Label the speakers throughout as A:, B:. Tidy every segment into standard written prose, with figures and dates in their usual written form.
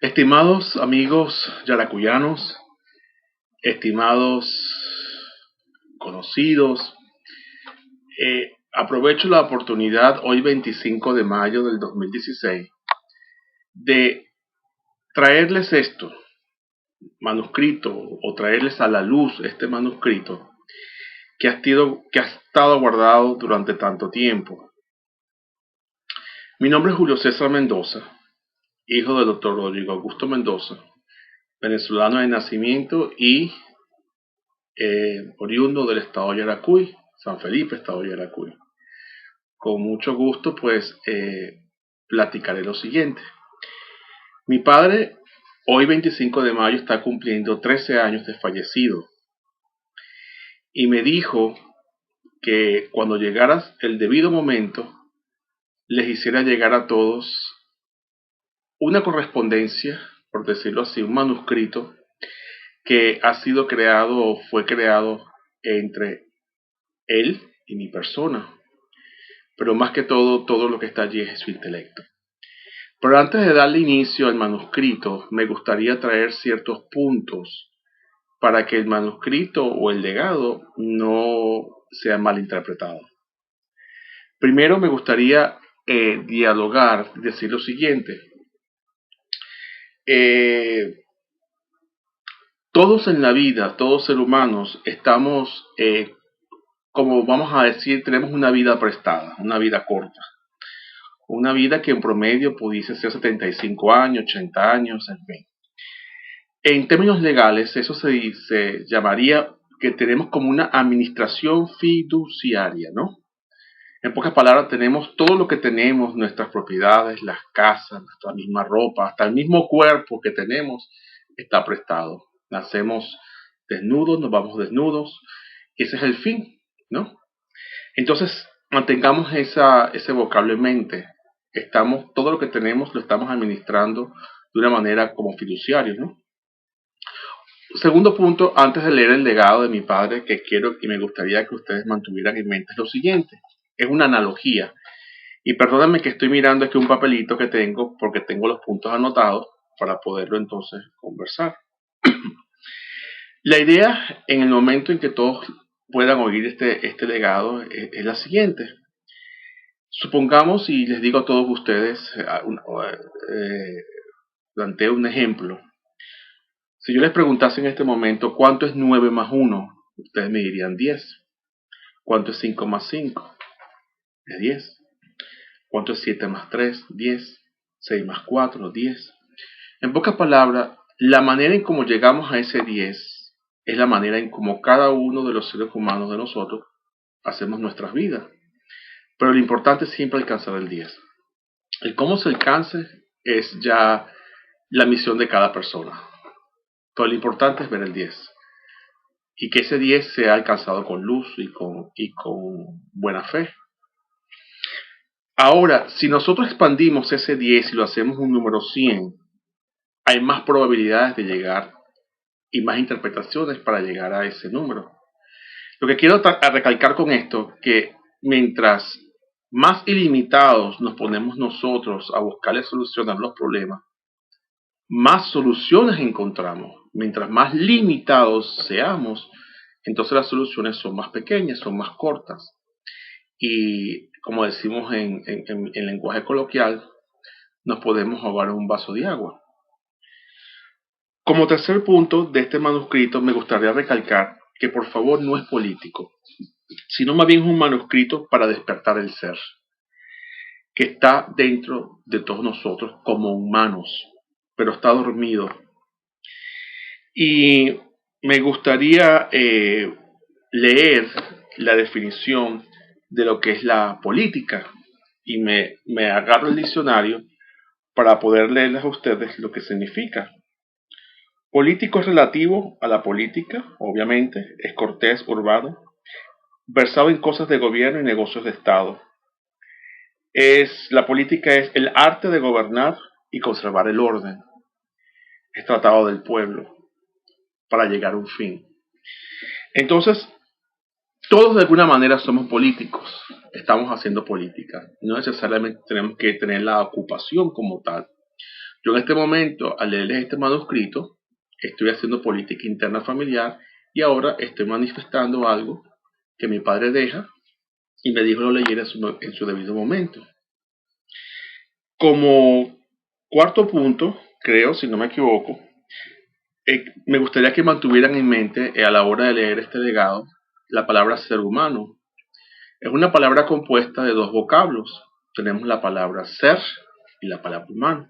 A: Estimados amigos yaracuyanos, estimados conocidos, aprovecho la oportunidad hoy 25 de mayo del 2016 de traerles esto, manuscrito, o traerles a la luz este manuscrito que ha estado guardado durante tanto tiempo. Mi nombre es Julio César Mendoza, hijo del doctor Rodrigo Augusto Mendoza, venezolano de nacimiento y oriundo del estado de Yaracuy, San Felipe, estado de Yaracuy. Con mucho gusto, pues, platicaré lo siguiente. Mi padre, hoy 25 de mayo, está cumpliendo 13 años de fallecido. Y me dijo que cuando llegara el debido momento, les hiciera llegar a todos una correspondencia, por decirlo así, un manuscrito que ha sido creado o fue creado entre él y mi persona. Pero más que todo lo que está allí es su intelecto. Pero antes de darle inicio al manuscrito, me gustaría traer ciertos puntos para que el manuscrito o el legado no sea malinterpretado. Primero me gustaría dialogar, decir lo siguiente. Todos en la vida, todos seres humanos, estamos, como vamos a decir, tenemos una vida prestada, una vida corta. Una vida que en promedio pudiese ser 75 años, 80 años, en fin. En términos legales, eso se llamaría que tenemos como una administración fiduciaria, ¿no? En pocas palabras, tenemos todo lo que tenemos, nuestras propiedades, las casas, nuestra misma ropa, hasta el mismo cuerpo que tenemos está prestado. Nacemos desnudos, nos vamos desnudos, y ese es el fin, ¿no? Entonces, mantengamos ese vocablo en mente. Todo lo que tenemos lo estamos administrando de una manera como fiduciarios, ¿no? Segundo punto, antes de leer el legado de mi padre, que quiero y me gustaría que ustedes mantuvieran en mente, es lo siguiente. Es una analogía. Y perdónenme que estoy mirando aquí un papelito que tengo, porque tengo los puntos anotados para poderlo entonces conversar. La idea, en el momento en que todos puedan oír este legado, es la siguiente. Supongamos, y les digo a todos ustedes, planteo un ejemplo. Si yo les preguntase en este momento cuánto es 9 más 1, ustedes me dirían 10. ¿Cuánto es 5 más 5? Es 10. ¿Cuánto es 7 más 3? 10. 6 más 4, 10. En pocas palabras, la manera en cómo llegamos a ese 10 es la manera en cómo cada uno de los seres humanos de nosotros hacemos nuestras vidas. Pero lo importante es siempre alcanzar el 10. El cómo se alcance es ya la misión de cada persona. Pero lo importante es ver el 10. Y que ese 10 sea alcanzado con luz y con buena fe. Ahora, si nosotros expandimos ese 10 y lo hacemos un número 100, hay más probabilidades de llegar y más interpretaciones para llegar a ese número. Lo que quiero recalcar con esto, que mientras más ilimitados nos ponemos nosotros a buscarle solucionar los problemas, más soluciones encontramos. Mientras más limitados seamos, entonces las soluciones son más pequeñas, son más cortas. Y como decimos en lenguaje coloquial, nos podemos ahogar en un vaso de agua. Como tercer punto de este manuscrito, me gustaría recalcar que por favor no es político, sino más bien es un manuscrito para despertar el ser, que está dentro de todos nosotros como humanos, pero está dormido. Y me gustaría leer la definición de lo que es la política, y me agarro el diccionario para poder leerles a ustedes lo que significa. Político es relativo a la política, obviamente, es cortés, urbano, versado en cosas de gobierno y negocios de Estado. La política es el arte de gobernar y conservar el orden. Es tratado del pueblo para llegar a un fin. Entonces, todos de alguna manera somos políticos, estamos haciendo política. No necesariamente tenemos que tener la ocupación como tal, Yo en este momento, al leerles este manuscrito, estoy haciendo política interna familiar y ahora estoy manifestando algo que mi padre deja y me dijo lo leyera en su debido momento. Como cuarto punto, creo, si no me equivoco, me gustaría que mantuvieran en mente a la hora de leer este legado la palabra ser humano. Es una palabra compuesta de dos vocablos. Tenemos la palabra ser y la palabra humano.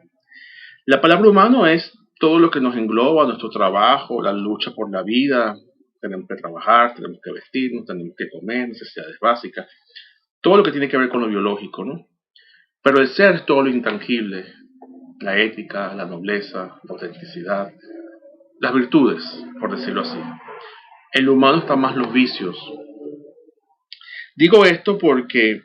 A: La palabra humano es todo lo que nos engloba, nuestro trabajo, la lucha por la vida. Tenemos que trabajar, tenemos que vestirnos, tenemos que comer, necesidades básicas. Todo lo que tiene que ver con lo biológico, ¿no? Pero el ser es todo lo intangible. La ética, la nobleza, la autenticidad, las virtudes, por decirlo así. En lo humano están más los vicios. Digo esto porque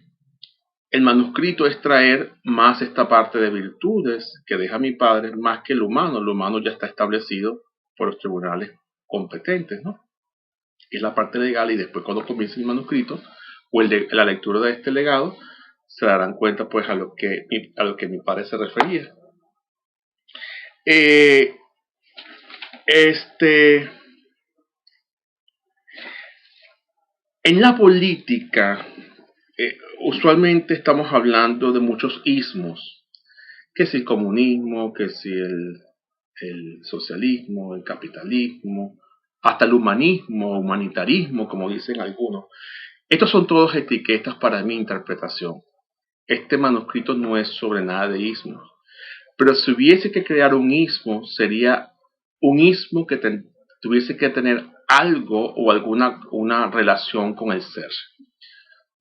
A: el manuscrito es traer más esta parte de virtudes que deja mi padre más que lo humano. Lo humano ya está establecido por los tribunales competentes, ¿no? Es la parte legal y después cuando comience el manuscrito o la lectura de este legado se darán cuenta pues a lo que mi padre se refería. Eh, en la política usualmente estamos hablando de muchos ismos, que si el comunismo, que si el socialismo, el capitalismo, hasta el humanismo, humanitarismo, como dicen algunos. Estos son todos etiquetas para mi interpretación. Este manuscrito no es sobre nada de ismos, pero si hubiese que crear un ismo, sería un ismo que tuviese que tener algo o una relación con el ser.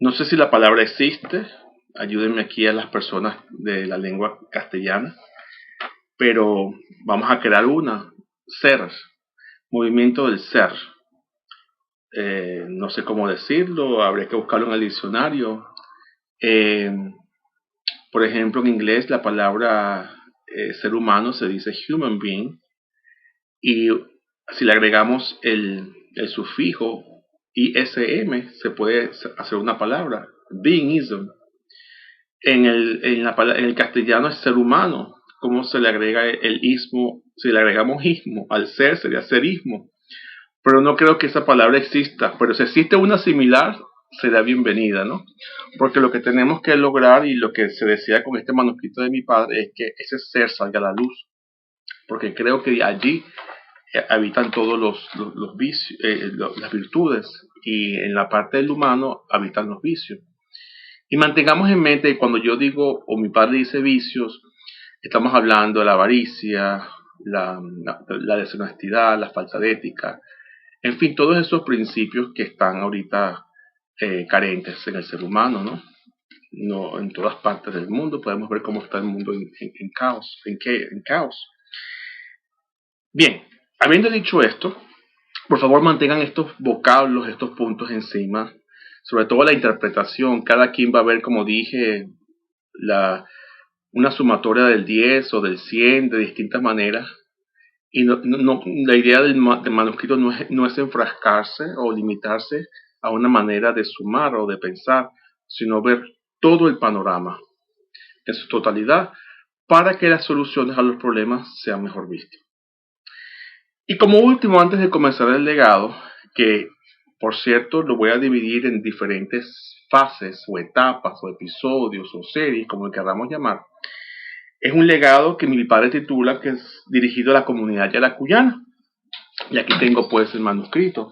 A: No sé si la palabra existe, ayúdenme aquí a las personas de la lengua castellana, pero vamos a crear una, ser, movimiento del ser. No sé cómo decirlo, habría que buscarlo en el diccionario. Eh, por ejemplo, en inglés la palabra ser humano se dice human being, y si le agregamos el sufijo ism, se puede hacer una palabra, beingism. En el castellano es ser humano. ¿Cómo se le agrega el ismo? Si le agregamos ismo al ser, sería serismo. Pero no creo que esa palabra exista. Pero si existe una similar, será bienvenida, ¿no? Porque lo que tenemos que lograr y lo que se desea con este manuscrito de mi padre es que ese ser salga a la luz. Porque creo que allí habitan todos los vicios, las virtudes, y en la parte del humano habitan los vicios. Y mantengamos en mente que cuando yo digo, o mi padre dice vicios, estamos hablando de la avaricia, la deshonestidad, la falta de ética, en fin, todos esos principios que están ahorita carentes en el ser humano, ¿no? No en todas partes del mundo podemos ver cómo está el mundo en caos, en caos. Bien, habiendo dicho esto, por favor mantengan estos vocablos, estos puntos encima, sobre todo la interpretación. Cada quien va a ver, como dije, una sumatoria del 10 o del 100 de distintas maneras. Y la idea del manuscrito no es enfrascarse o limitarse a una manera de sumar o de pensar, sino ver todo el panorama en su totalidad para que las soluciones a los problemas sean mejor vistas. Y como último, antes de comenzar el legado, que por cierto lo voy a dividir en diferentes fases o etapas o episodios o series, como le queramos llamar, es un legado que mi padre titula que es dirigido a la comunidad yaracuyana. Y aquí tengo pues el manuscrito.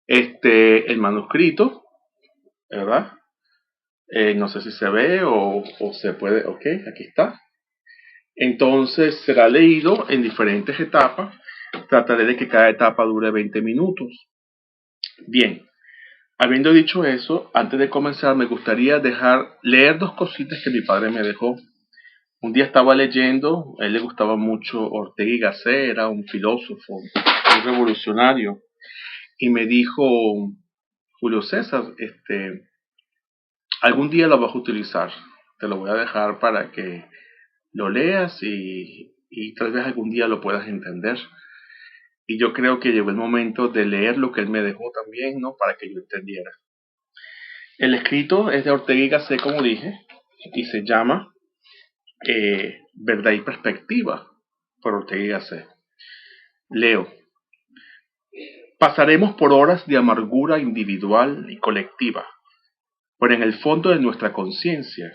A: El manuscrito, ¿verdad? No sé si se ve o se puede. Ok, aquí está. Entonces será leído en diferentes etapas. Trataré de que cada etapa dure 20 minutos. Bien, habiendo dicho eso, antes de comenzar me gustaría leer dos cositas que mi padre me dejó. Un día estaba leyendo, a él le gustaba mucho Ortega y Gasset, era un filósofo, un revolucionario, y me dijo, Julio César, algún día lo vas a utilizar, te lo voy a dejar para que lo leas y tal vez algún día lo puedas entender. Y yo creo que llegó el momento de leer lo que él me dejó también, ¿no? Para que yo entendiera. El escrito es de Ortega y Gasset, como dije, y se llama Verdad y Perspectiva, por Ortega y Gasset. Leo: pasaremos por horas de amargura individual y colectiva, pero en el fondo de nuestra conciencia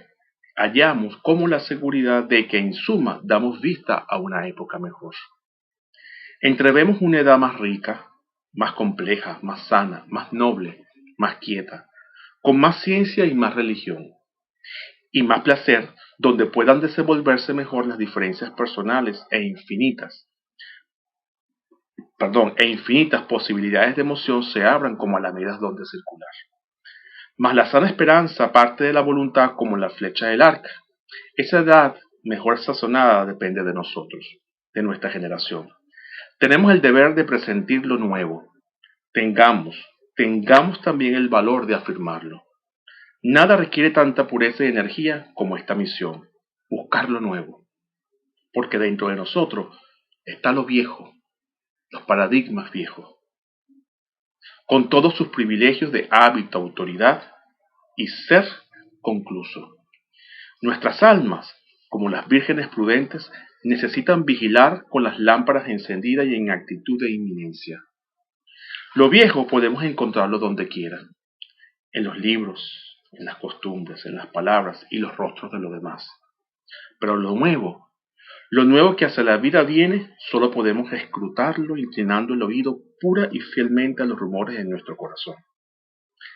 A: hallamos como la seguridad de que en suma damos vista a una época mejor. Entrevemos una edad más rica, más compleja, más sana, más noble, más quieta, con más ciencia y más religión, y más placer, donde puedan desenvolverse mejor las diferencias personales e infinitas posibilidades de emoción se abran como alamedas donde circular. Mas la sana esperanza parte de la voluntad como la flecha del arca. Esa edad mejor sazonada depende de nosotros, de nuestra generación. Tenemos el deber de presentir lo nuevo. Tengamos también el valor de afirmarlo. Nada requiere tanta pureza y energía como esta misión, buscar lo nuevo. Porque dentro de nosotros está lo viejo, los paradigmas viejos, con todos sus privilegios de hábito, autoridad y ser concluso. Nuestras almas, como las vírgenes prudentes, necesitan vigilar con las lámparas encendidas y en actitud de inminencia. Lo viejo podemos encontrarlo donde quiera, en los libros, en las costumbres, en las palabras y los rostros de los demás. Pero lo nuevo que hacia la vida viene, solo podemos escrutarlo inclinando el oído pura y fielmente a los rumores de nuestro corazón.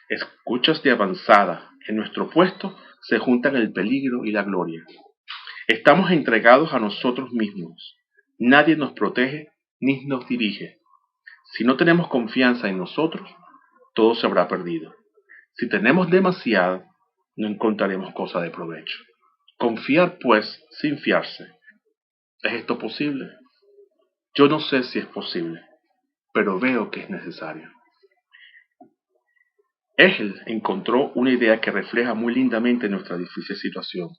A: Escuchas de avanzada, en nuestro puesto se juntan el peligro y la gloria. Estamos entregados a nosotros mismos. Nadie nos protege ni nos dirige. Si no tenemos confianza en nosotros, todo se habrá perdido. Si tenemos demasiada, no encontraremos cosa de provecho. Confiar, pues, sin fiarse. ¿Es esto posible? Yo no sé si es posible, pero veo que es necesario. Hegel encontró una idea que refleja muy lindamente nuestra difícil situación.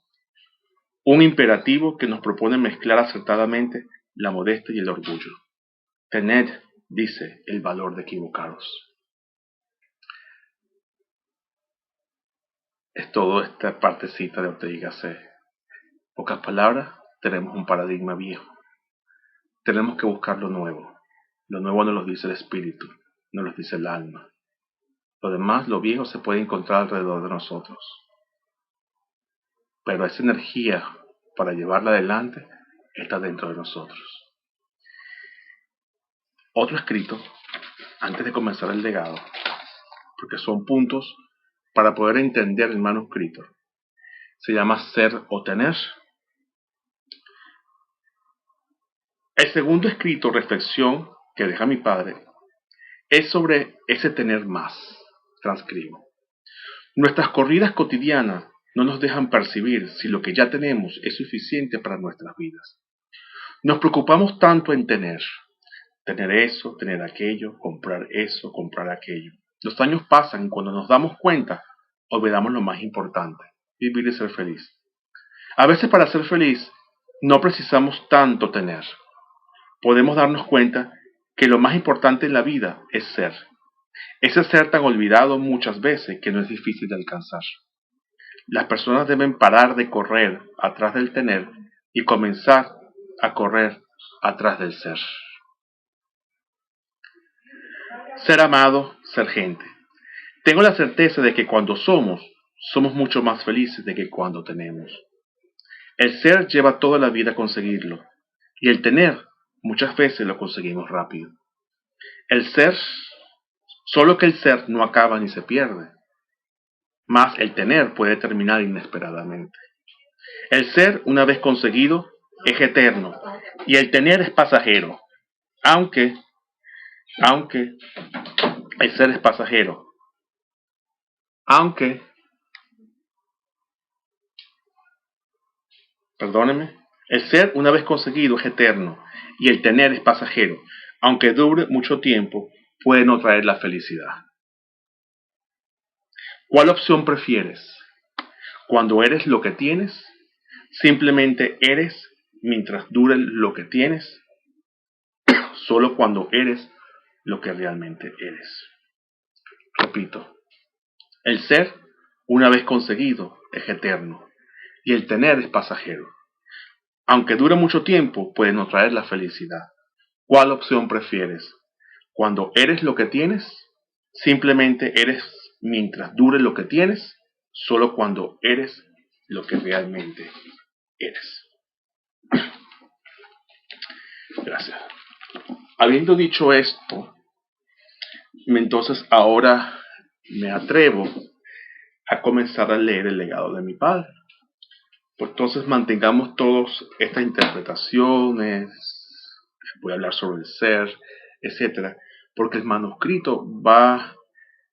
A: Un imperativo que nos propone mezclar acertadamente la modestia y el orgullo. Tened, dice, el valor de equivocaros. Es todo esta partecita de Ortega y Gasset. Pocas palabras, tenemos un paradigma viejo. Tenemos que buscar lo nuevo. Lo nuevo nos lo dice el espíritu, nos lo dice el alma. Lo demás, lo viejo, se puede encontrar alrededor de nosotros. Pero esa energía para llevarla adelante está dentro de nosotros. Otro escrito, antes de comenzar el legado, porque son puntos para poder entender el manuscrito, se llama Ser o Tener. El segundo escrito, reflexión, que deja mi padre, es sobre ese tener más. Transcribo. Nuestras corridas cotidianas no nos dejan percibir si lo que ya tenemos es suficiente para nuestras vidas. Nos preocupamos tanto en tener eso, tener aquello, comprar eso, comprar aquello. Los años pasan y cuando nos damos cuenta, olvidamos lo más importante, vivir y ser feliz. A veces para ser feliz no precisamos tanto tener. Podemos darnos cuenta que lo más importante en la vida es ser. Ese ser tan olvidado muchas veces que no es difícil de alcanzar. Las personas deben parar de correr atrás del tener y comenzar a correr atrás del ser. Ser amado, ser gente. Tengo la certeza de que cuando somos mucho más felices de que cuando tenemos. El ser lleva toda la vida a conseguirlo, y el tener muchas veces lo conseguimos rápido. Solo que el ser no acaba ni se pierde, mas el tener puede terminar inesperadamente. El ser, una vez conseguido, es eterno, y el tener es pasajero, aunque el ser es pasajero, el ser una vez conseguido es eterno, y el tener es pasajero, aunque dure mucho tiempo, puede no traer la felicidad. ¿Cuál opción prefieres? Cuando eres lo que tienes, simplemente eres mientras dure lo que tienes, solo cuando eres lo que realmente eres. Repito, el ser, una vez conseguido, es eterno, y el tener es pasajero, aunque dure mucho tiempo, puede no traer la felicidad. ¿Cuál opción prefieres? Cuando eres lo que tienes, simplemente eres mientras dure lo que tienes, solo cuando eres lo que realmente eres. Gracias. Habiendo dicho esto, entonces ahora me atrevo a comenzar a leer el legado de mi padre. Pues entonces mantengamos todas estas interpretaciones, voy a hablar sobre el ser, etcétera, porque el manuscrito va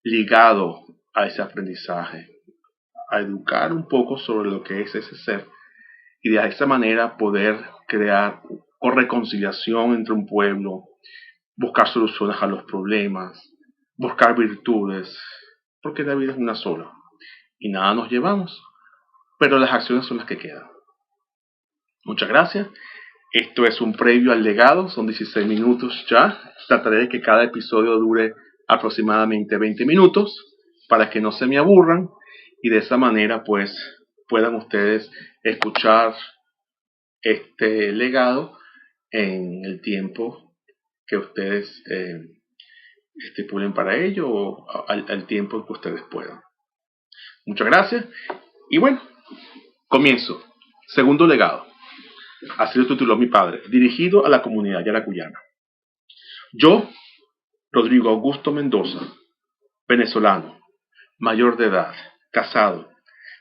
A: ligado a ese aprendizaje, a educar un poco sobre lo que es ese ser y de esa manera poder crear o reconciliación entre un pueblo, buscar soluciones a los problemas, buscar virtudes, porque la vida es una sola y nada nos llevamos, pero las acciones son las que quedan. Muchas gracias. Esto es un previo al legado, son 16 minutos ya. Trataré de que cada episodio dure aproximadamente 20 minutos para que no se me aburran y de esa manera pues puedan ustedes escuchar este legado en el tiempo que ustedes estipulen para ello o al tiempo que ustedes puedan. Muchas gracias y bueno, comienzo. Segundo legado. Así lo tituló mi padre, dirigido a la comunidad yaracuyana. Yo, Rodrigo Augusto Mendoza, venezolano, mayor de edad, casado,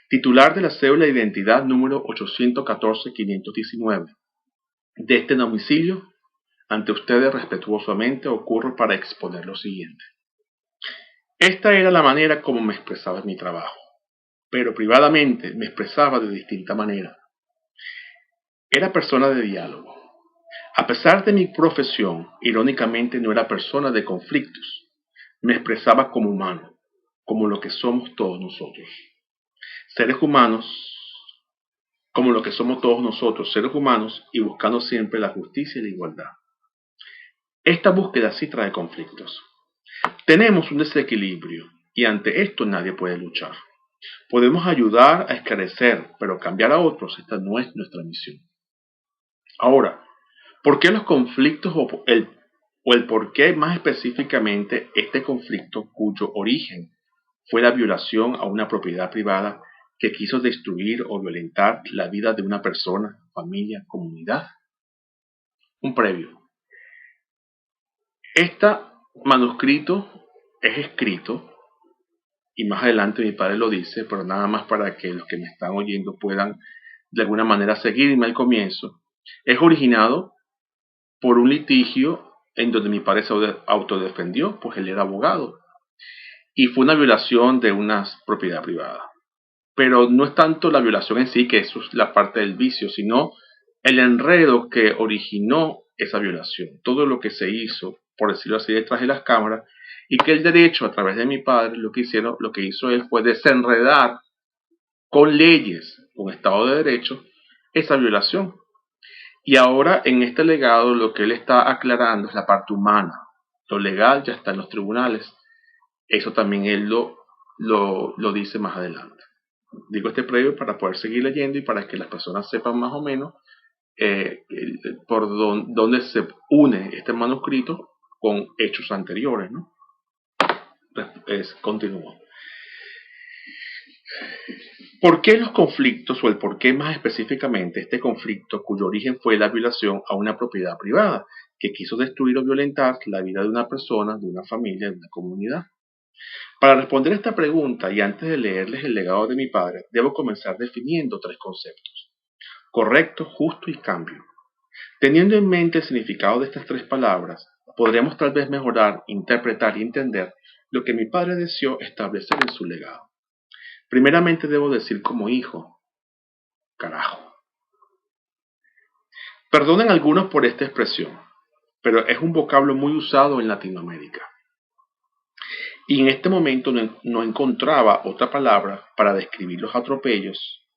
A: titular de la cédula de identidad número 814-519. De este domicilio, ante ustedes respetuosamente ocurro para exponer lo siguiente. Esta era la manera como me expresaba en mi trabajo, pero privadamente me expresaba de distinta manera. Era persona de diálogo. A pesar de mi profesión, irónicamente no era persona de conflictos. Me expresaba como humano, como lo que somos todos nosotros. Seres humanos, como lo que somos todos nosotros, seres humanos, y buscando siempre la justicia y la igualdad. Esta búsqueda sí trae conflictos. Tenemos un desequilibrio y ante esto nadie puede luchar. Podemos ayudar a esclarecer, pero cambiar a otros, esta no es nuestra misión. Ahora, ¿por qué los conflictos o el por qué más específicamente este conflicto cuyo origen fue la violación a una propiedad privada que quiso destruir o violentar la vida de una persona, familia, comunidad? Un previo. Este manuscrito es escrito, y más adelante mi padre lo dice, pero nada más para que los que me están oyendo puedan de alguna manera seguirme al comienzo. Es originado por un litigio en donde mi padre se autodefendió, pues él era abogado, y fue una violación de una propiedad privada. Pero no es tanto la violación en sí, que eso es la parte del vicio, sino el enredo que originó esa violación, todo lo que se hizo, por decirlo así, detrás de las cámaras, y que el derecho, a través de mi padre, lo que hizo él fue desenredar con leyes, con Estado de Derecho, esa violación. Y ahora en este legado lo que él está aclarando es la parte humana. Lo legal ya está en los tribunales. Eso también él lo dice más adelante. Digo este previo para poder seguir leyendo y para que las personas sepan más o menos por dónde se une este manuscrito con hechos anteriores, ¿no? Continúo. ¿Por qué los conflictos o el por qué más específicamente este conflicto cuyo origen fue la violación a una propiedad privada que quiso destruir o violentar la vida de una persona, de una familia, de una comunidad? Para responder esta pregunta y antes de leerles el legado de mi padre, debo comenzar definiendo tres conceptos: correcto, justo y cambio. Teniendo en mente el significado de estas tres palabras, podremos tal vez mejorar, interpretar y entender lo que mi padre deseó establecer en su legado. Primeramente debo decir como hijo, carajo. Perdonen algunos por esta expresión, pero es un vocablo muy usado en Latinoamérica. Y en este momento no encontraba otra palabra para describir los atropellos.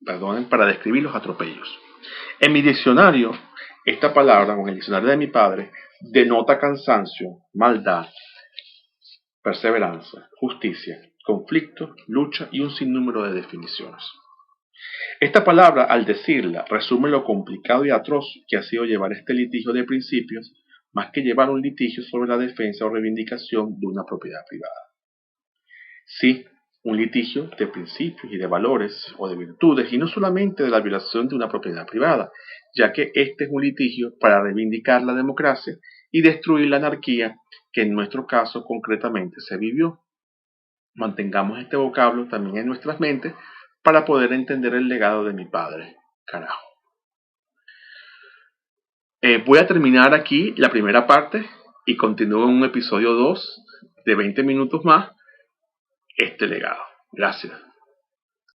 A: Para describir los atropellos. En mi diccionario, esta palabra, o en el diccionario de mi padre, denota cansancio, maldad, perseverancia, justicia, conflicto, lucha y un sinnúmero de definiciones. Esta palabra, al decirla, resume lo complicado y atroz que ha sido llevar este litigio de principios, más que llevar un litigio sobre la defensa o reivindicación de una propiedad privada. Sí, un litigio de principios y de valores o de virtudes, y no solamente de la violación de una propiedad privada, ya que este es un litigio para reivindicar la democracia y destruir la anarquía que en nuestro caso concretamente se vivió. Mantengamos este vocablo también en nuestras mentes para poder entender el legado de mi padre. Carajo. Voy a terminar aquí la primera parte y continúo en un episodio 2 de 20 minutos más este legado. Gracias.